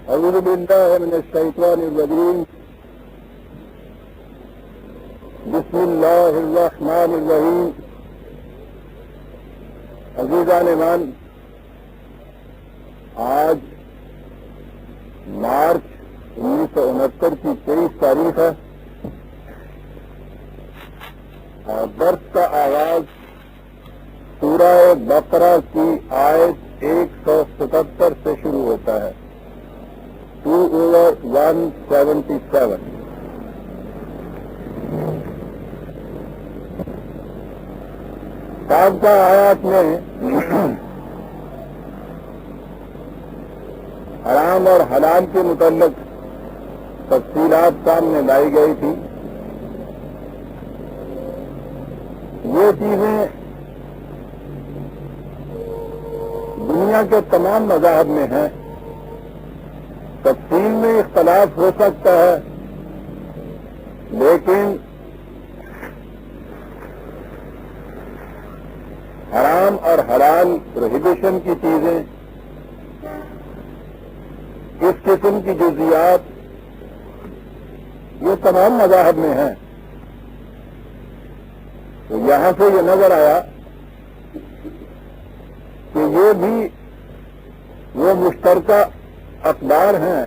أعوذ بالله من الشيطان الرجيم بسم الله الرحمن الرحیم. عزیزان ایمان، آج مارچ 1969 کی 23 تاریخ ہے اور درس کا آغاز سورہ بقرہ کی آیت 177 سے شروع ہوتا ہے. 2/177. سابقہ آیات میں حرام اور حلال کے متعلق تفصیلات سامنے لائی گئی تھی. یہ چیزیں دنیا کے تمام مذاہب میں ہیں. تفصیل میں اختلاف ہو سکتا ہے، لیکن حرام اور حلال پروہیبیشن کی چیزیں، اس قسم کی جزیات، یہ تمام مذاہب میں ہیں. تو یہاں سے یہ نظر آیا کہ یہ بھی وہ مشترکہ اقدار ہیں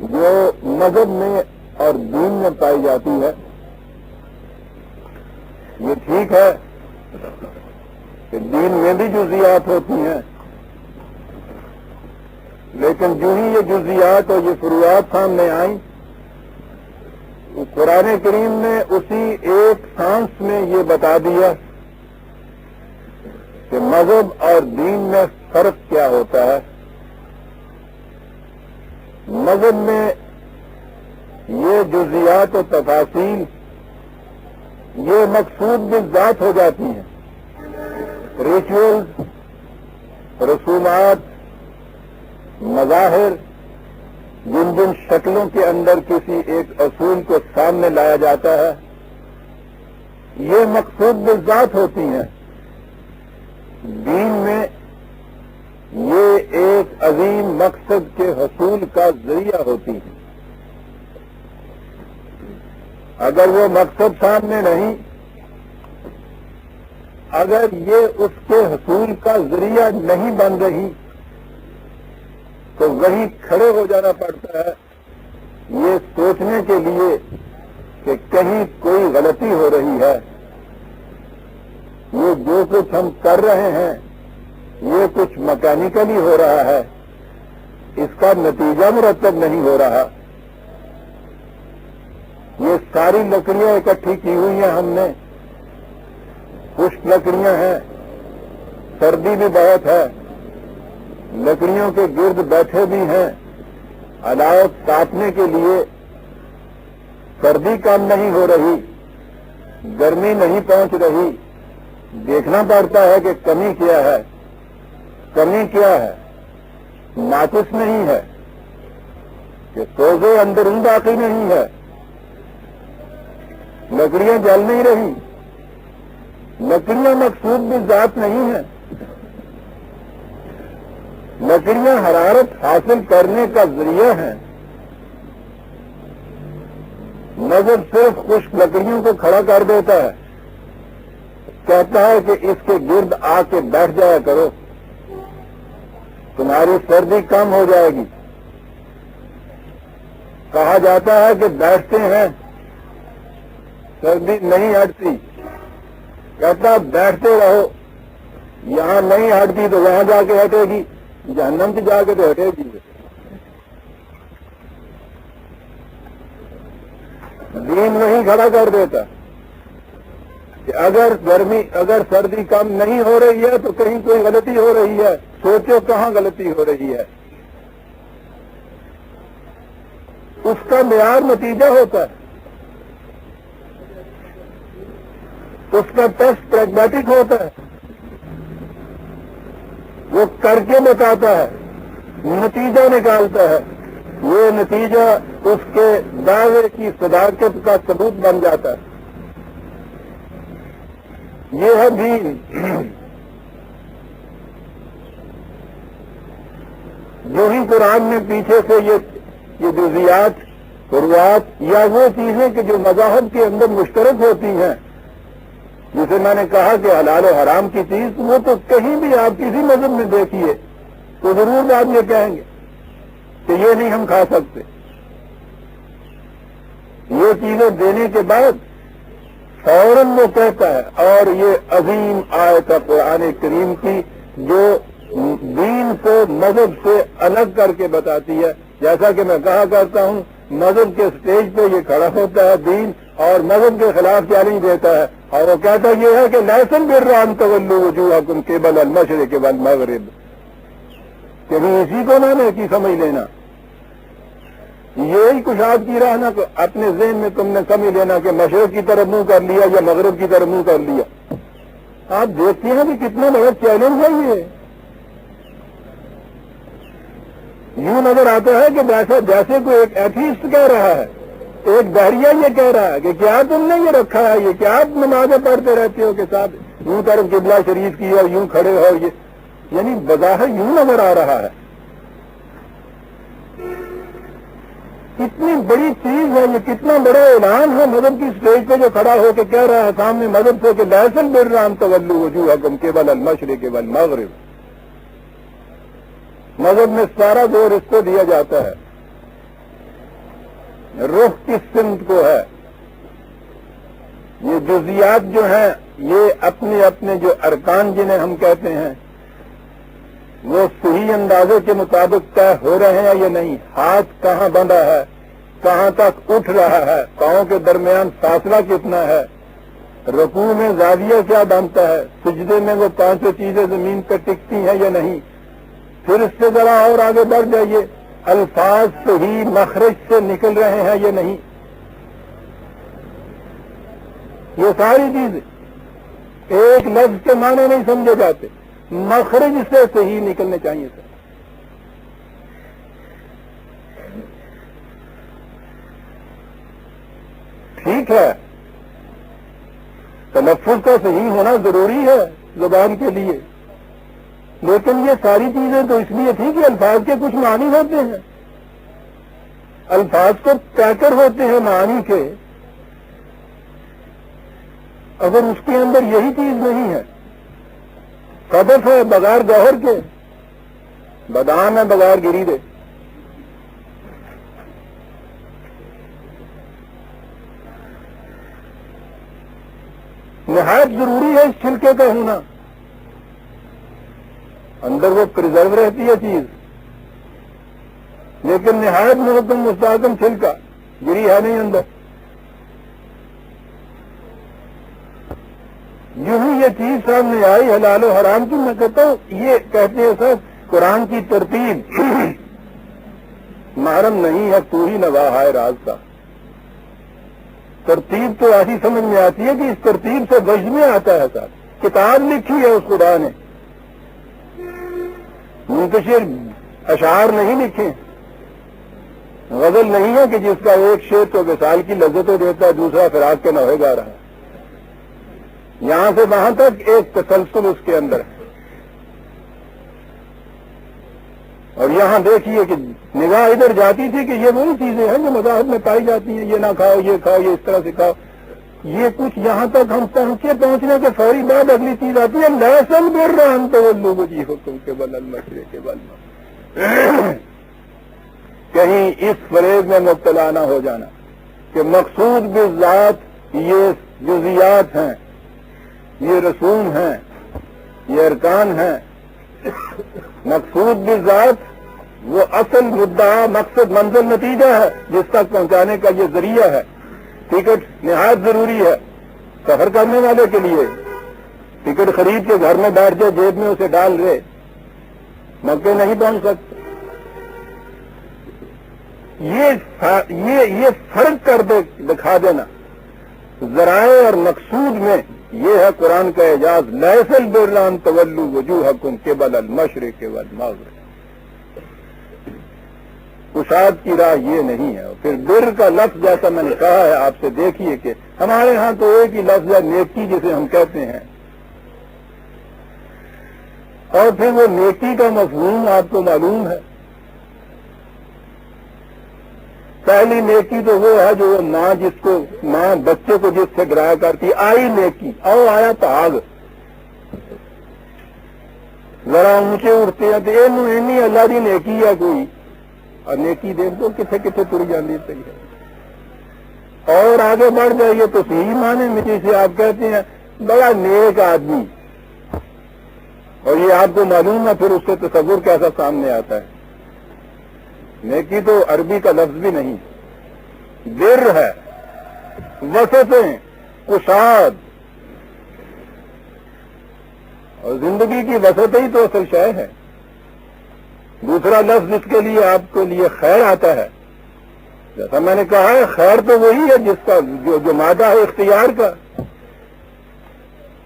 جو مذہب میں اور دین میں پائی جاتی ہے. یہ ٹھیک ہے کہ دین میں بھی جزیات ہوتی ہیں، لیکن جو ہی یہ جزیات اور یہ فروعات سامنے آئیں، قرآن کریم نے اسی ایک سانس میں یہ بتا دیا کہ مذہب اور دین میں فرق کیا ہوتا ہے. مذہب میں یہ جزیات و تفاصیل یہ مقصود بالذات ہو جاتی ہیں. ریچولز، رسومات، مظاہر، جن جن شکلوں کے اندر کسی ایک اصول کو سامنے لایا جاتا ہے، یہ مقصود بالذات ہوتی ہیں. دین میں یہ ایک عظیم مقصد کے حصول کا ذریعہ ہوتی ہے. اگر وہ مقصد سامنے نہیں، اگر یہ اس کے حصول کا ذریعہ نہیں بن رہی، تو وہی کھڑے ہو جانا پڑتا ہے یہ سوچنے کے لیے کہ کہیں کوئی غلطی ہو رہی ہے. یہ جو کچھ ہم کر رہے ہیں یہ کچھ مکینیکلی ہو رہا ہے، اس کا نتیجہ مرتب نہیں ہو رہا. یہ ساری لکڑیاں اکٹھی کی ہوئی ہیں ہم نے، خشک لکڑیاں ہیں، سردی بھی بہت ہے، لکڑیوں کے گرد بیٹھے بھی ہیں. علاوہ تاپنے کے لیے سردی کم نہیں ہو رہی، گرمی نہیں پہنچ رہی. دیکھنا پڑتا ہے کہ کمی کیا ہے. کمی کیا ہے؟ ماچس نہیں ہے کہ سوزے اندرون باقی نہیں ہے، لکڑیاں جل نہیں رہی. لکڑیاں مقصود بھی ذات نہیں ہے. لکڑیاں حرارت حاصل کرنے کا ذریعہ ہیں. نظر صرف خشک لکڑیوں کو کھڑا کر دیتا ہے، کہتا ہے کہ اس کے گرد آ کے بیٹھ جایا کرو، تمہاری سردی کم ہو جائے گی. کہا جاتا ہے کہ بیٹھتے ہیں سردی نہیں ہٹتی، کہتا بیٹھتے رہو، یہاں نہیں ہٹتی تو وہاں جا کے ہٹے گی، جہنم کی جا کے تو ہٹے گی. دین وہیں کھڑا کر دیتا کہ اگر سردی کم نہیں ہو رہی ہے تو کہیں کوئی غلطی ہو رہی ہے. سوچو کہاں غلطی ہو رہی ہے. اس کا معیار نتیجہ ہوتا ہے، اس کا ٹیسٹ پریگمیٹک ہوتا ہے. وہ کر کے بتاتا ہے، نتیجہ نکالتا ہے. وہ نتیجہ اس کے دعوے کی صداقت کا ثبوت بن جاتا ہے. یہ ہے دین. جو ہی قرآن میں پیچھے سے یہ جزیات فروعات یا وہ چیزیں کہ جو مذاہب کے اندر مشترک ہوتی ہیں، جسے میں نے کہا کہ حلال و حرام کی چیز، وہ تو کہیں بھی آپ کسی مذہب میں دیکھیے تو ضرور آپ یہ کہیں گے کہ یہ نہیں ہم کھا سکتے۔ یہ چیزیں دینے کے بعد فوراً وہ کہتا ہے، اور یہ عظیم آیت ہے قرآن کریم کی جو دین کو مذہب سے الگ کر کے بتاتی ہے۔ جیسا کہ میں کہا کرتا ہوں، مذہب کے سٹیج پہ یہ کھڑا ہوتا ہے دین اور مذہب کے خلاف چیلنج دیتا ہے، اور وہ کہتا یہ ہے کہ لیسن البر ان تولوا وجوہکم قبل المشرق والمغرب، کبھی اسی کو نہ نیکی سمجھ لینا، یہی کشاد کی راہ نہ اپنے ذہن میں تم نے سمجھ لینا کہ مشرق کی طرف منہ کر لیا یا مغرب کی طرف منہ کر لیا۔ آپ دیکھتے ہیں کہ کتنا بڑا چیلنج ہے یہ۔ یوں نظر آتا ہے کہ جیسے کوئی ایک ایتھیسٹ کہہ رہا ہے، ایک بحریہ یہ کہہ رہا ہے کہ کیا تم نے یہ رکھا ہے، یہ کیا آپ نمازیں پڑھتے رہتے ہو کہ ساتھ یوں طرف قبلہ شریف کی اور یوں کھڑے ہو، یہ یعنی بظاہر یوں نظر آ رہا ہے۔ کتنی بڑی چیز ہے یہ، کتنا بڑا اعلان ہے مذہب کی سٹیج پہ جو کھڑا ہو کے کہہ رہا ہے سامنے مذہب سے کہ لیسن البر ان تولوا وجوہکم قبل المشرق والمغرب۔ مذہب میں سارا زور اس کو دیا جاتا ہے، رخ کس سمت کو ہے۔ یہ جزیات جو ہیں یہ اپنے اپنے جو ارکان جنہیں ہم کہتے ہیں وہ صحیح اندازے کے مطابق طے ہو رہے ہیں یا نہیں، ہاتھ کہاں بندھا ہے، کہاں تک اٹھ رہا ہے، پاؤں کے درمیان فاصلہ کتنا ہے، رکوع میں زاویہ کیا بنتا ہے، سجدے میں وہ پانچوں چیزیں زمین پہ ٹکتی ہیں یا نہیں۔ پھر اس سے ذرا اور آگے بڑھ جائیے، الفاظ صحیح مخرج سے نکل رہے ہیں یا نہیں۔ یہ ساری چیزیں ایک لفظ کے معنی نہیں سمجھے جاتے، مخرج سے صحیح نکلنے چاہیے سر۔ ٹھیک ہے، تلفظ کا صحیح ہونا ضروری ہے زبان کے لیے، لیکن یہ ساری چیزیں تو اس لیے تھی کہ الفاظ کے کچھ معنی ہوتے ہیں، الفاظ کو پیکر ہوتے ہیں معنی کے۔ اگر اس کے اندر یہی چیز نہیں ہے، صدف ہے بغیر گوہر کے، بادام ہے بغیر گری دے، نہایت ضروری ہے اس چھلکے کا ہونا، اندر وہ پرزرو رہتی ہے چیز، لیکن نہایت محکم مستحکم چھلکا، گری ہے نہیں اندر۔ یوں ہی یہ چیز سامنے آئی حلال و حرام کی، میں کہتا ہوں یہ کہتے ہیں سر قرآن کی ترتیب محرم نہیں ہے، تو ہی نواح ہے راز کا۔ ترتیب تو ایسی سمجھ میں آتی ہے کہ اس ترتیب سے وجد میں آتا ہے سر، کتاب لکھی ہے اس خدا نے، منتشر اشعار نہیں لکھے، غزل نہیں ہے کہ جس کا ایک شعر تو وصال کی لذتیں دیتا ہے، دوسرا فراق کے نوحے گا رہا ہے، یہاں سے وہاں تک ایک تسلسل اس کے اندر ہے۔ اور یہاں دیکھیے کہ نگاہ ادھر جاتی تھی کہ یہ وہی چیزیں ہیں جو مذاہب میں پائی جاتی ہیں، یہ نہ کھاؤ، یہ کھاؤ، یہ اس طرح سے کھاؤ، یہ کچھ یہاں تک ہم پہنچنے کے فوری بعد اگلی چیز آتی ہے لیسن البر ان تولوا وجوہکم قبل المشرق والمغرب۔ کہیں اس فریب میں مبتلا نہ ہو جانا کہ مقصود بالذات یہ جزیات ہیں، یہ رسوم ہیں، یہ ارکان ہیں۔ مقصود بالذات وہ اصل مدعا، مقصد، منزل، نتیجہ ہے جس تک پہنچانے کا یہ ذریعہ ہے۔ ٹکٹ نہایت ضروری ہے سفر کرنے والے کے لیے، ٹکٹ خرید کے گھر میں بیٹھ جائے، جیب میں اسے ڈال رہے، مکے نہیں پہنچ سکتے۔ یہ فرق کر دکھا دینا ذرائع اور مقصود میں، یہ ہے قرآن کا اعجاز۔ لیسن البر ان تولوا وجوہکم قبل المشرق والمغرب، کشاد کی راہ یہ نہیں ہے۔ پھر بر کا لفظ جیسا میں نے کہا ہے آپ سے، دیکھیے کہ ہمارے ہاں تو ایک ہی لفظ ہے نیکی جسے ہم کہتے ہیں، اور پھر وہ نیکی کا مفہوم آپ کو معلوم ہے پہلی نیکی تو وہ ہے جو ماں بچے کو جس سے ڈرایا کرتی، آئی نیکی، او آیا پاگ، ذرا اونچے اٹھتے ہیں تو یہ اللہ کی نیکی ہے کوئی، اور نیکی دیکھ دو کتنے کتنے تر جاتی ہے، اور آگے بڑھ جائیے تو صحیح معنی میں جسے آپ کہتے ہیں بڑا نیک آدمی، اور یہ آپ کو معلوم ہے پھر اس سے تصور کیسا سامنے آتا ہے۔ نیکی تو عربی کا لفظ بھی نہیں، بر ہے، وسطیں، کشاد، اور زندگی کی وسط ہی تو اصل شے ہے۔ دوسرا لفظ جس کے لیے آپ کے لیے خیر آتا ہے، جیسا میں نے کہا ہے خیر تو وہی ہے جس کا جو مادہ ہے اختیار کا،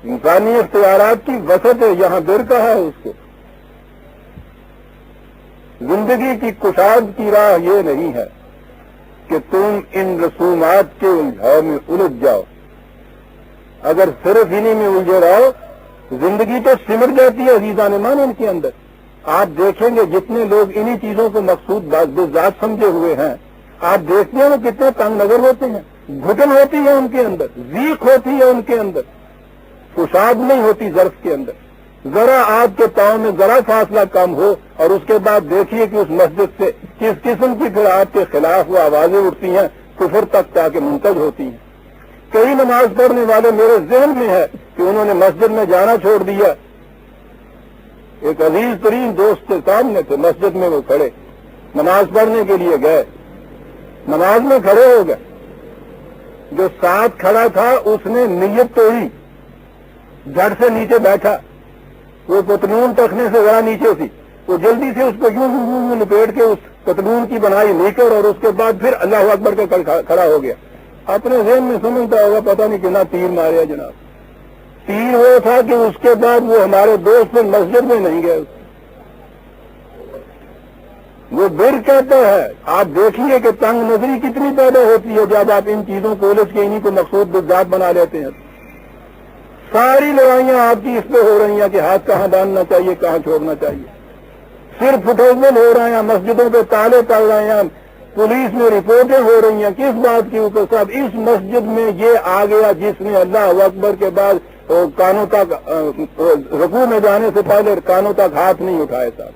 انسانی اختیارات کی وسط ہے، یہاں بر کہا ہے اس کو۔ زندگی کی کشاد کی راہ یہ نہیں ہے کہ تم ان رسومات کے الجھاؤ میں الجھ جاؤ، اگر صرف انہی میں الجھے رہو زندگی تو سمٹ جاتی ہے عزیزان ایمان ان کے اندر۔ آپ دیکھیں گے جتنے لوگ انہی چیزوں کو مقصود بذات سمجھے ہوئے ہیں، آپ دیکھتے ہیں وہ کتنے تنگ نظر ہوتے ہیں، گھٹن ہوتی ہے ان کے اندر، ضیق ہوتی ہے ان کے اندر، کشاد نہیں ہوتی ظرف کے اندر۔ ذرا آپ کے پاؤں میں ذرا فاصلہ کم ہو اور اس کے بعد دیکھیے کہ اس مسجد سے کس قسم کی پھر آپ کے خلاف وہ آوازیں اٹھتی ہیں، کفر تک جا کے منتج ہوتی ہیں۔ کئی نماز پڑھنے والے میرے ذہن میں ہے کہ انہوں نے مسجد میں جانا چھوڑ دیا، ایک عزیز ترین دوست کے سامنے تھے، مسجد میں وہ کھڑے نماز پڑھنے کے لیے گئے، نماز میں کھڑے ہو گئے، جو ساتھ کھڑا تھا اس نے نیت توڑی، جھٹ سے نیچے بیٹھا، وہ پتلون ٹخنے سے ذرا نیچے تھی، وہ جلدی سے اس کو یوں لپیٹ کے اس پتلون کی بنائی نیکر، اور اس کے بعد پھر اللہ اکبر کے کھڑا ہو گیا۔ اپنے ذہن میں سمجھتا ہوگا پتہ نہیں کتنا تیر مارے جناب۔ تیر وہ تھا کہ اس کے بعد وہ ہمارے دوست مسجد میں نہیں گئے، وہ بر کہتا ہے۔ آپ دیکھیے کہ تنگ نظری کتنی پیدا ہوتی ہے جب آپ ان چیزوں کو الجھ کے انہی کو مقصود بذات بنا لیتے ہیں۔ ساری لڑائیاں آپ کی اس پہ ہو رہی ہیں کہ ہاتھ کہاں باندھنا چاہیے، کہاں چھوڑنا چاہیے، صرف پھٹوزل ہو رہے ہیں، مسجدوں پہ تالے پڑ رہے ہیں، پولیس میں رپورٹیں ہو رہی ہیں، کس بات کے اوپر؟ صاحب اس مسجد میں یہ آ گیا جس نے اللہ اکبر کے بعد کانوں تک رکوع میں جانے سے پہلے کانوں تک ہاتھ نہیں اٹھائے صاحب۔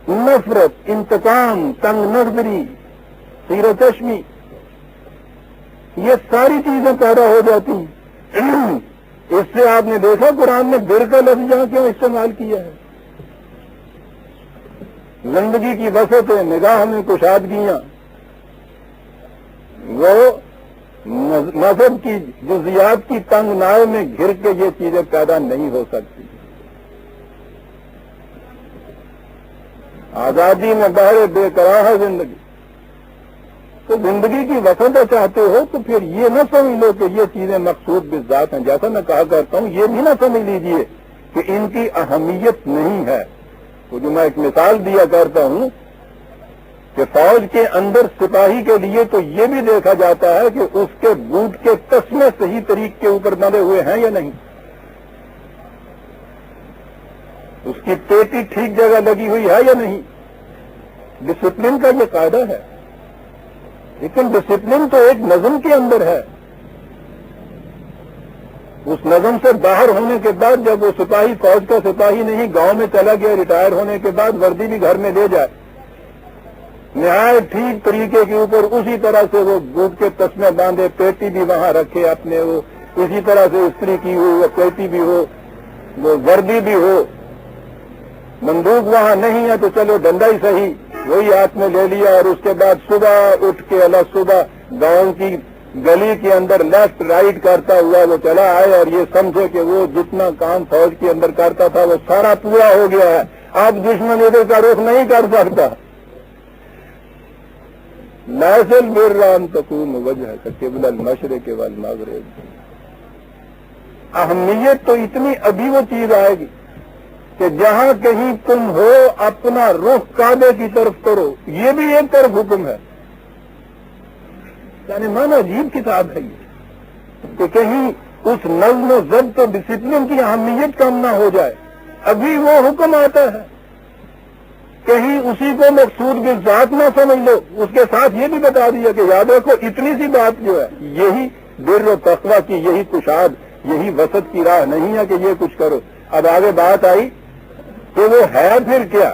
نفرت، انتقام، تنگ نظری، خیرہ چشمی، یہ ساری چیزیں پیدا ہو جاتی ہیں۔ اس سے آپ نے دیکھا قرآن نے بر کا لفظ یہاں کیوں استعمال کیا ہے؟ زندگی کی وسعتیں، نگاہ میں کشادگیاں، وہ مذہب کی جزیات کی تنگ ناؤ میں گھر کے یہ چیزیں پیدا نہیں ہو سکتی۔ آزادی میں بہر بے قرار ہے زندگی، تو زندگی کی وسعت چاہتے ہو تو پھر یہ نہ سمجھ لو کہ یہ چیزیں مقصود بذات ہیں۔ جیسا میں کہا کرتا ہوں، یہ بھی نہ سمجھ لیجئے کہ ان کی اہمیت نہیں ہے۔ تو جو میں ایک مثال دیا کرتا ہوں کہ فوج کے اندر سپاہی کے لیے تو یہ بھی دیکھا جاتا ہے کہ اس کے بوٹ کے تسمے صحیح طریقے کے اوپر بندھے ہوئے ہیں یا نہیں، اس کی پیٹی ٹھیک جگہ لگی ہوئی ہے یا نہیں۔ ڈسپلن کا یہ قاعدہ ہے، لیکن ڈسپلن تو ایک نظم کے اندر ہے۔ اس نظم سے باہر ہونے کے بعد جب وہ سپاہی فوج کا سپاہی نہیں، گاؤں میں چلا گیا، ریٹائر ہونے کے بعد وردی بھی گھر میں لے جائے، نہایت ٹھیک طریقے کے اوپر اسی طرح سے وہ بوٹ کے تسمے باندھے، پیٹی بھی وہاں رکھے اپنے، وہ اسی طرح سے استری کی ہو، وہ پیٹی بھی ہو، وہ وردی بھی ہو، بندوق وہاں نہیں ہے تو چلو ڈنڈا ہی صحیح وہی ہاتھ میں لے لیا، اور اس کے بعد صبح اٹھ کے صبح گاؤں کی گلی کے اندر لیفٹ رائٹ کرتا ہوا وہ چلا آئے، اور یہ سمجھے کہ وہ جتنا کام فوج کے اندر کرتا تھا وہ سارا پورا ہو گیا ہے، اب دشمن ادھر کا رخ نہیں کر سکتا۔ لازل بران تکون وجہ قبل المشرق والمغرب۔ اہمیت تو اتنی ابھی وہ چیز آئے گی کہ جہاں کہیں تم ہو اپنا رخ کعبے کی طرف کرو، یہ بھی ایک طرف حکم ہے۔ یعنی مانا عجیب کتاب ہے یہ کہ کہیں اس نظم و ضبط و ڈسپلن کی اہمیت کم نہ ہو جائے، ابھی وہ حکم آتا ہے کہیں اسی کو مقصود کی ذات نہ سمجھ لو. اس کے ساتھ یہ بھی بتا دیا کہ یاد رکھو اتنی سی بات جو ہے یہی بر و تقویٰ کی یہی کشاد یہی وسط کی راہ نہیں ہے کہ یہ کچھ کرو. اب آگے بات آئی کہ وہ ہے پھر کیا.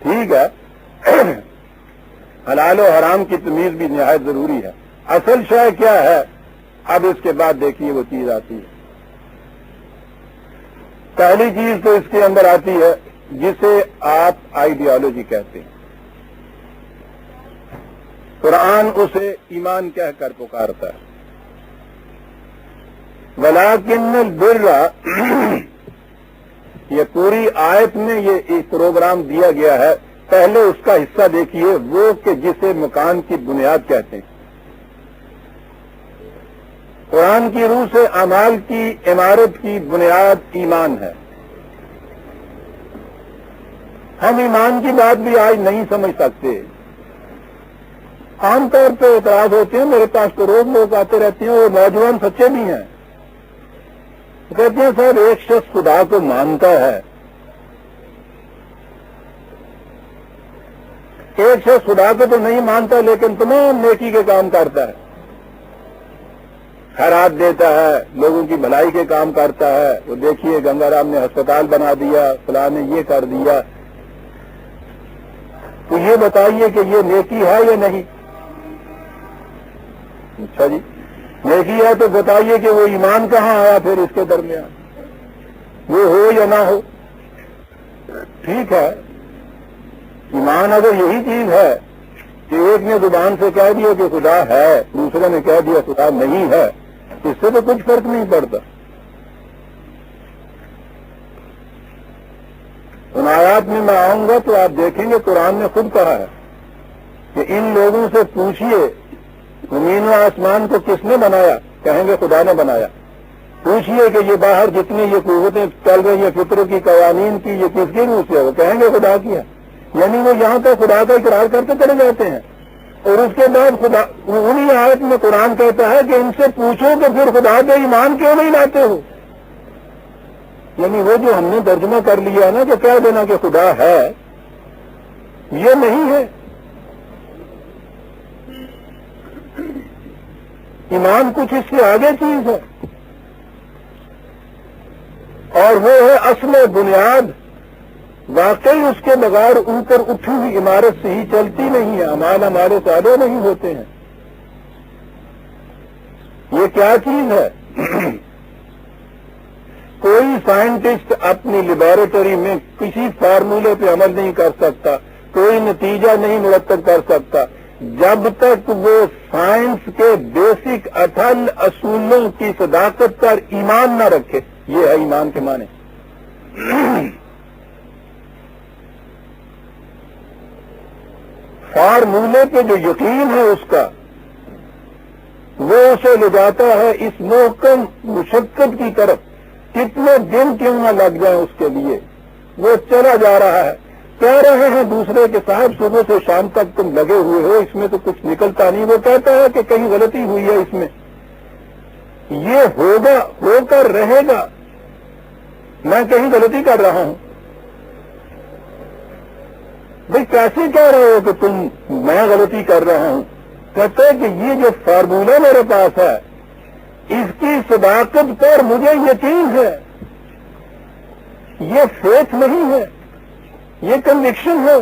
ٹھیک ہے, حلال و حرام کی تمیز بھی نہایت ضروری ہے. اصل شے کیا ہے, اب اس کے بعد دیکھیے وہ چیز آتی ہے. پہلی چیز تو اس کے اندر آتی ہے جسے آپ آئیڈیالوجی کہتے ہیں. قرآن اسے ایمان کہہ کر پکارتا ہے. وَلَٰكِنَّ الْبِرَّ یہ پوری آیت میں یہ ایک پروگرام دیا گیا ہے. پہلے اس کا حصہ دیکھیے, وہ کہ جسے مکان کی بنیاد کہتے ہیں. قرآن کی روح سے اعمال کی عمارت کی بنیاد ایمان ہے. ہم ایمان کی بات بھی آج نہیں سمجھ سکتے. عام طور پہ اعتراض ہوتے ہیں, میرے پاس تو روز لوگ آتے رہتے ہیں اور نوجوان سچے بھی ہیں. کہتے ہیں صاحب ایک شخص خدا کو مانتا ہے, ایک شخص خدا کو تو نہیں مانتا لیکن تمام نیکی کے کام کرتا ہے, خیرات دیتا ہے, لوگوں کی بھلائی کے کام کرتا ہے. وہ دیکھیے گنگا رام نے ہسپتال بنا دیا, فلاں نے یہ کر دیا. تو یہ بتائیے کہ یہ نیکی ہے یا نہیں؟ اچھا جی, نیکی ہے تو بتائیے کہ وہ ایمان کہاں آیا پھر اس کے درمیان, وہ ہو یا نہ ہو. ٹھیک ہے, ایمان اگر یہی چیز ہے کہ ایک نے زبان سے کہہ دیا کہ خدا ہے, دوسرے نے کہہ دیا خدا نہیں ہے, اس سے تو کچھ فرق نہیں پڑتا. ان آیات میں آؤں گا تو آپ دیکھیں گے قرآن نے خود کہا ہے کہ ان لوگوں سے پوچھیے زمین و آسمان کو کس نے بنایا, کہیں گے خدا نے بنایا. پوچھیے کہ یہ باہر جتنی یہ قوتیں چل رہی ہیں فطروں کی قوانین کی, یہ کس کی روح سے ہے, وہ کہیں گے خدا کی ہے. یعنی وہ یہاں تک خدا کا اقرار کرتے چلے جاتے ہیں. اور اس کے بعد خدا انہی آیت میں قرآن کہتا ہے کہ ان سے پوچھو کہ پھر خدا پہ ایمان کیوں نہیں لاتے ہو. یعنی وہ جو ہم نے ترجمہ کر لیا نا کہ کہہ دینا کہ خدا ہے, یہ نہیں ہے. ایمان کچھ اس سے آگے چیز ہے, اور وہ ہے اصل بنیاد. واقعی اس کے بغیر اوپر اٹھی ہوئی عمارت سے ہی چلتی نہیں ہے, اعمال ہمارے سادے نہیں ہوتے ہیں. یہ کیا چیز ہے؟ کوئی سائنٹسٹ اپنی لیبارٹری میں کسی فارمولے پہ عمل نہیں کر سکتا, کوئی نتیجہ نہیں مرتب کر سکتا جب تک وہ سائنس کے بیسک اٹل اصولوں کی صداقت پر ایمان نہ رکھے. یہ ہے ایمان کے معنی. فارمولے پہ جو یقین ہے اس کا, وہ اسے لے جاتا ہے اس محکم مشقت کی طرف. کتنے دن کیوں نہ لگ جائیں اس کے لیے, وہ چلا جا رہا ہے. کہہ رہے ہیں دوسرے کے صاحب صبح سے شام تک تم لگے ہوئے ہو, اس میں تو کچھ نکلتا نہیں. وہ کہتا ہے کہ کہیں غلطی ہوئی ہے اس میں. یہ ہوگا, ہو کر رہے گا. میں کہیں غلطی کر رہا ہوں. بھئی کیسے کہہ رہے ہو کہ میں غلطی کر رہا ہوں؟ کہتے ہیں کہ یہ جو فارمولہ میرے پاس ہے اس کی صداقت پر مجھے یقین ہے. یہ فیتھ نہیں ہے, یہ کنوکشن ہے.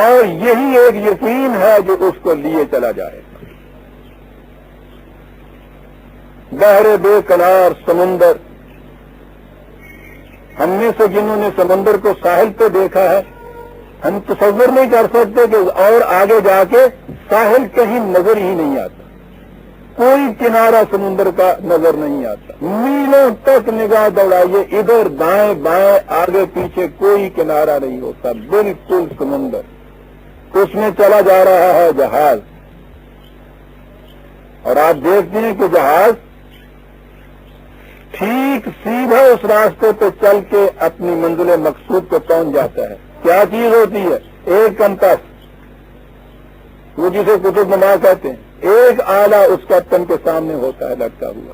اور یہی ایک یقین ہے جو اس کو لیے چلا جائے. گہرے بے کنار سمندر, ہم میں سے جنہوں نے سمندر کو ساحل پہ دیکھا ہے, ہم تصور نہیں کر سکتے کہ اور آگے جا کے ساحل کہیں نظر ہی نہیں آتا. کوئی کنارہ سمندر کا نظر نہیں آتا. میلوں تک نگاہ دوڑائیے, ادھر دائیں بائیں آگے پیچھے کوئی کنارہ نہیں ہوتا, بالکل سمندر. اس میں چلا جا رہا ہے جہاز, اور آپ دیکھتے ہیں کہ جہاز ٹھیک سیدھا اس راستے پہ چل کے اپنی منزل مقصود پہ پہنچ جاتا ہے. کیا چیز ہوتی ہے؟ ایک کمپس, وہ جسے قطب نما کہتے ہیں, ایک آلہ اس کیپٹن کے سامنے ہوتا ہے لٹکا ہوا.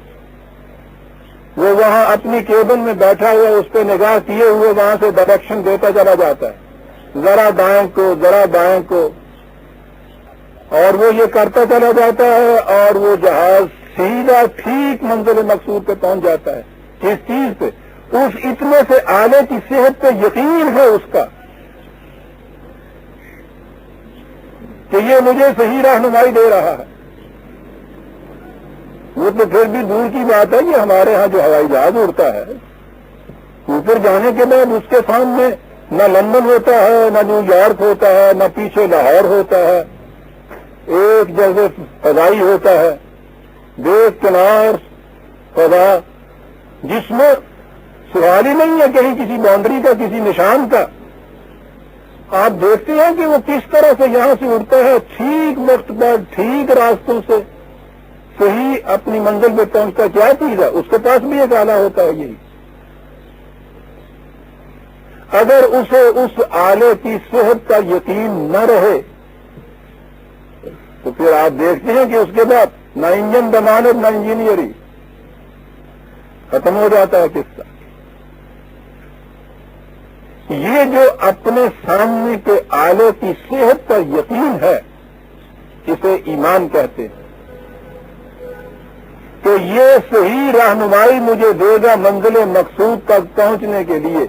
وہ وہاں اپنی کیبن میں بیٹھا ہوا اس پہ نگاہ کیے ہوئے وہاں سے ڈائریکشن دیتا چلا جاتا ہے، ذرا دائیں کو ذرا بائیں کو، اور وہ یہ کرتا چلا جاتا ہے اور وہ جہاز سیدھا ٹھیک منزل مقصود پہ پہنچ جاتا ہے۔ کس چیز پہ؟ اس اتنے سے آلے کی صحت پہ یقین ہے اس کا کہ یہ مجھے صحیح رہنمائی دے رہا ہے۔ وہ تو پھر بھی دور کی بات ہے کہ ہمارے ہاں جو ہوائی جہاز اڑتا ہے اوپر جانے کے بعد اس کے سامنے نہ لندن ہوتا ہے، نہ نیو یارک ہوتا ہے، نہ پیچھے لاہور ہوتا ہے، ایک جیسے فضائی ہوتا ہے، بے کنار فضا، جس میں سوال ہی نہیں ہے کہیں کسی باؤنڈری کا، کسی نشان کا۔ آپ دیکھتے ہیں کہ وہ کس طرح سے یہاں سے اڑتا ہے، ٹھیک وقت پر ٹھیک راستوں سے صحیح اپنی منزل پہ پہنچتا۔ کیا چیز ہے؟ اس کے پاس بھی ایک آلہ ہوتا ہے یہی۔ اگر اسے اس آلے کی صحت کا یقین نہ رہے تو پھر آپ دیکھتے ہیں کہ اس کے بعد نہ انجن ضمانت نہ انجینئرنگ، ختم ہو جاتا ہے قصہ۔ یہ جو اپنے سامنے کے آلے کی صحت پر یقین ہے اسے ایمان کہتے ہیں کہ یہ صحیح رہنمائی مجھے دے گا منزل مقصود تک پہنچنے کے لیے،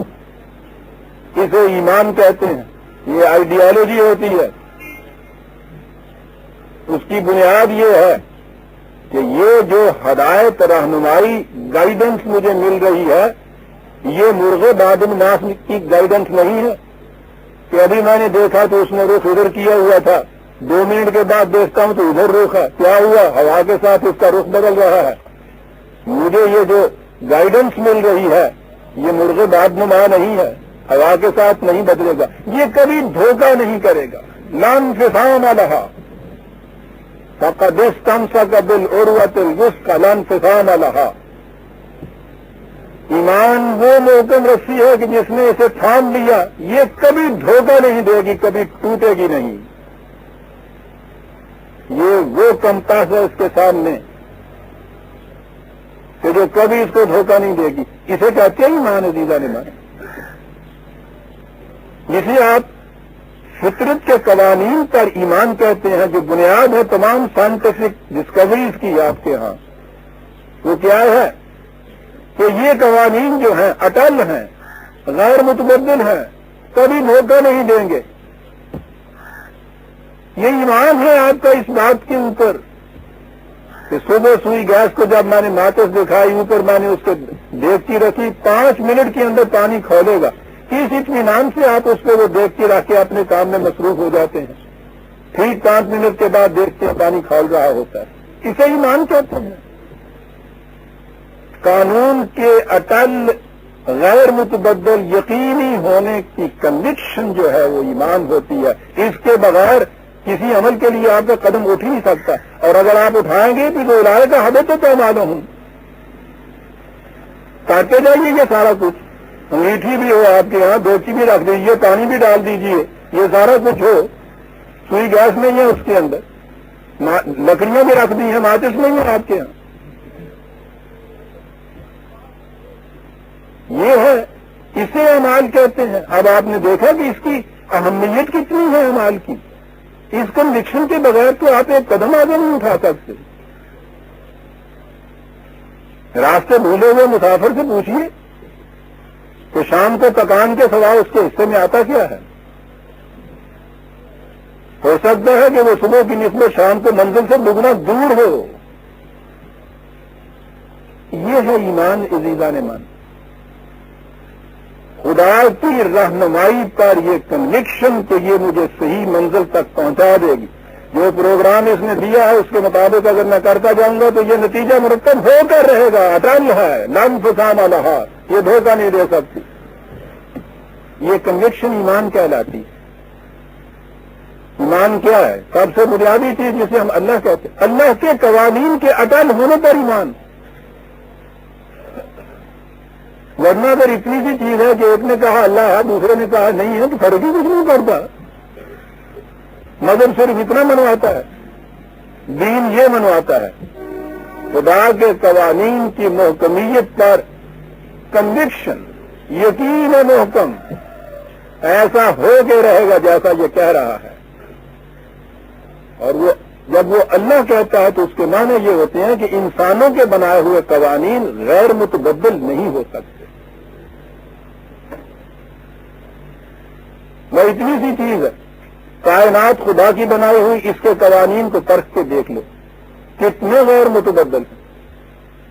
اسے ایمان کہتے ہیں۔ یہ آئیڈیالوجی ہوتی ہے، اس کی بنیاد یہ ہے کہ یہ جو ہدایت رہنمائی گائیڈنس مجھے مل رہی ہے یہ مرغے بادم ناس کی گائیڈنس نہیں ہے کہ ابھی میں نے دیکھا تو اس نے رخ ادھر کیا ہوا تھا، 2 منٹ کے بعد دیکھتا ہوں تو ادھر رخ ہے، کیا ہوا؟ ہوا کے ساتھ اس کا رخ بدل رہا ہے۔ مجھے یہ جو گائیڈنس مل رہی ہے یہ مرغے باد نما نہیں ہے، ہوا کے ساتھ نہیں بدلے گا، یہ کبھی دھوکہ نہیں کرے گا۔ لا انفصام لہا فقد استمسک بالعروۃ الوثقی لا انفصام لہا۔ ایمان وہ محکم رسی ہے کہ جس نے اسے تھام لیا یہ کبھی دھوکہ نہیں دے گی، کبھی ٹوٹے گی نہیں۔ یہ وہ کمپاس ہے اس کے سامنے کہ جو کبھی اس کو دھوکہ نہیں دے گی۔ اسے کہتے ہیں ایمان عزیزان ایمان، جسے آپ فطرت کے قوانین پر ایمان کہتے ہیں، جو بنیاد ہے تمام سائنٹیفک ڈسکوریز کی آپ کے ہاں۔ وہ کیا ہے کہ یہ قوانین جو ہیں اٹل ہیں، غیر متبدل ہیں، کبھی دھوکہ نہیں دیں گے۔ یہ ایمان ہے آپ کا اس بات کے اوپر کہ صبح سوئی گیس کو جب میں نے ماچس دکھائی اوپر میں نے اس کو دیکھتی رکھی، 5 منٹ کے اندر پانی کھولے گا۔ اس اطمینان سے آپ اس پہ وہ دیکھتی رکھ کے اپنے کام میں مصروف ہو جاتے ہیں، ٹھیک 5 منٹ کے بعد دیکھتے ہیں پانی کھول رہا ہوتا ہے۔ اسے ایمان کہتے ہیں۔ قانون کے اٹل غیر متبدل یقینی ہونے کی کنوکشن جو ہے وہ ایمان ہوتی ہے۔ اس کے بغیر کسی عمل کے لیے آپ کا قدم اٹھ ہی نہیں سکتا، اور اگر آپ اٹھائیں گے تو اولائے کا حدت تو معلوم ہوں، کرتے جائیے یہ سارا کچھ، انگیٹھی بھی ہو آپ کے یہاں، دوچی بھی رکھ دیجیے، پانی بھی ڈال دیجیے، یہ سارا کچھ ہو، سوئی گیس نہیں ہے اس کے اندر، لکڑیاں بھی رکھ دی ہیں، ماچس نہیں ہے آپ کے یہاں۔ یہ ہے، اسے اعمال کہتے ہیں۔ اب آپ نے دیکھا کہ اس کی اہمیت کتنی ہے اعمال کی۔ اس کنوکشن کے بغیر تو آپ ایک قدم آگے نہیں اٹھا سکتے۔ راستے بھولے ہوئے مسافر سے پوچھیے کہ شام کو پکان کے سوا اس کے حصے میں آتا کیا ہے؟ ہو سکتا ہے کہ وہ صبح کی نسبت شام کو منزل سے دگنا دور ہو۔ یہ ہے ایمان عزیزان ایمان، خدا کی رہنمائی پر یہ کنوکشن کہ یہ مجھے صحیح منزل تک پہنچا دے گی۔ جو پروگرام اس نے دیا ہے اس کے مطابق اگر میں کرتا جاؤں گا تو یہ نتیجہ مرتب ہو کر رہے گا، اٹل ہے، لا انفصام لہا، یہ دھوکہ نہیں دے سکتی۔ یہ کنوکشن ایمان کہلاتی ہے۔ ایمان کیا ہے؟ سب سے بنیادی چیز جسے ہم اللہ کہتے ہیں، اللہ کے قوانین کے اٹل ہونے پر ایمان۔ ورنہ اگر اتنی سی چیز ہے کہ ایک نے کہا اللہ ہے دوسرے نے کہا نہیں ہے تو فرق ہی کچھ نہیں پڑتا۔ مذہب صرف اتنا منواتا ہے، دین یہ منواتا ہے خدا کے قوانین کی محکمیت پر کنوکشن، یقین محکم ایسا ہو کے رہے گا جیسا یہ کہہ رہا ہے. اور وہ جب وہ اللہ کہتا ہے تو اس کے معنی یہ ہوتے ہیں کہ انسانوں کے بنائے ہوئے قوانین غیر متبدل نہیں ہو سکتے. وہ اتنی سی چیز ہے، کائنات خدا کی بنائی ہوئی، اس کے قوانین کو پرکھ کے دیکھ لو کتنے غیر متبدل ہیں.